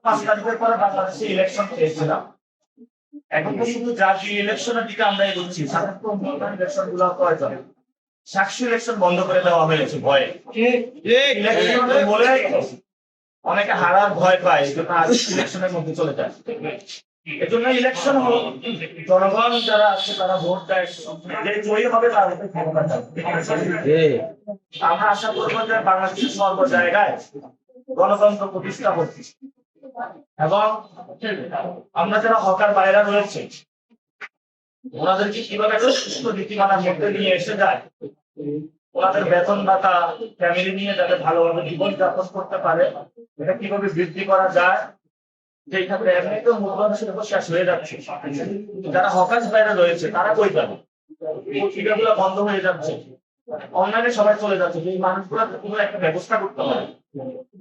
5 তারিখের পরে বাংলাদেশে ইলেকশন চেয়েছিলাম। এখন তো শুধু জাতীয় ইলেকশনের দিকে আমরা এগোচ্ছি, সাধারণত ইলেকশন গুলো প্রয়োজন। সাক্ষী ইলেকশন বন্ধ করে দেওয়া হয়েছে ভয়ে। ইলেকশন বলে অনেকে হারার ভয় পায়, এই জন্য ইলেকশনের মধ্যে চলে যায়। এজন্য ইলেকশন হল জনগণ যারা আছে তারা ভোট দেয়, যে জয়ী হবে তার হাতে ক্ষমতা থাকবে। আমরা আশা করবো যে বাংলাদেশের সর্ব জায়গায় গণতন্ত্র প্রতিষ্ঠা করছি এবং আমরা যারা হকার বাইরা রয়েছে ওনাদেরকে কিভাবে সুস্থ নীতিমালার মধ্যে নিয়ে এসে যায়, ওনাদের বেতন ভাতা ফ্যামিলি নিয়ে যাতে ভালোভাবে জীবনযাপন করতে পারে, এটা কিভাবে বৃদ্ধি করা যায়। যেই ক্ষেত্রে এমনিতেও মূল্যবান শিল্প শেষ হয়ে যাচ্ছে, যারা হকার্স বাইরে রয়েছে তারা কই যাবে, পত্রিকাগুলো বন্ধ হয়ে যাচ্ছে, অনলাইনে সবাই চলে যাচ্ছে, এই মানুষগুলো কোনো একটা ব্যবস্থা করতে হবে।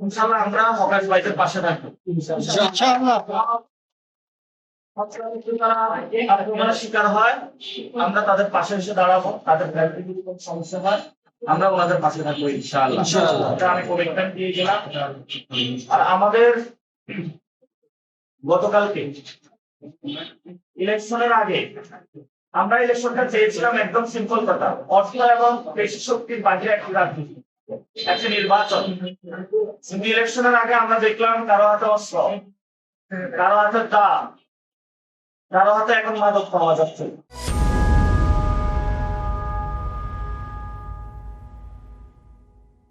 ইনশাআল্লাহ আমরা হকার্স বাইরের পাশে থাকবো। যারা শিকার হয় আমরা তাদের পাশে এসে দাঁড়াবো, তাদের ফ্যামিলি যদি কোনো সমস্যা হয় আমরা ওনাদের পাশে থাকবো ইনশাআল্লাহ। এটা আমি কমিটমেন্ট দিয়ে গেলাম। আর আমাদের গতকালকে ইলেকশনের আগে আমরা ইলেকশনটা চেয়েছিলাম একদম সিম্পল কথা, অর্থ এবং পেশি শক্তির বাহিরে একটি রাজনীতি, একটা নির্বাচন। কিন্তু ইলেকশনের আগে আমরা দেখলাম কারো হাতে অস্ত্র, কারো হাতে দা, কারো হাতে এখন মাদক পাওয়া যাচ্ছে।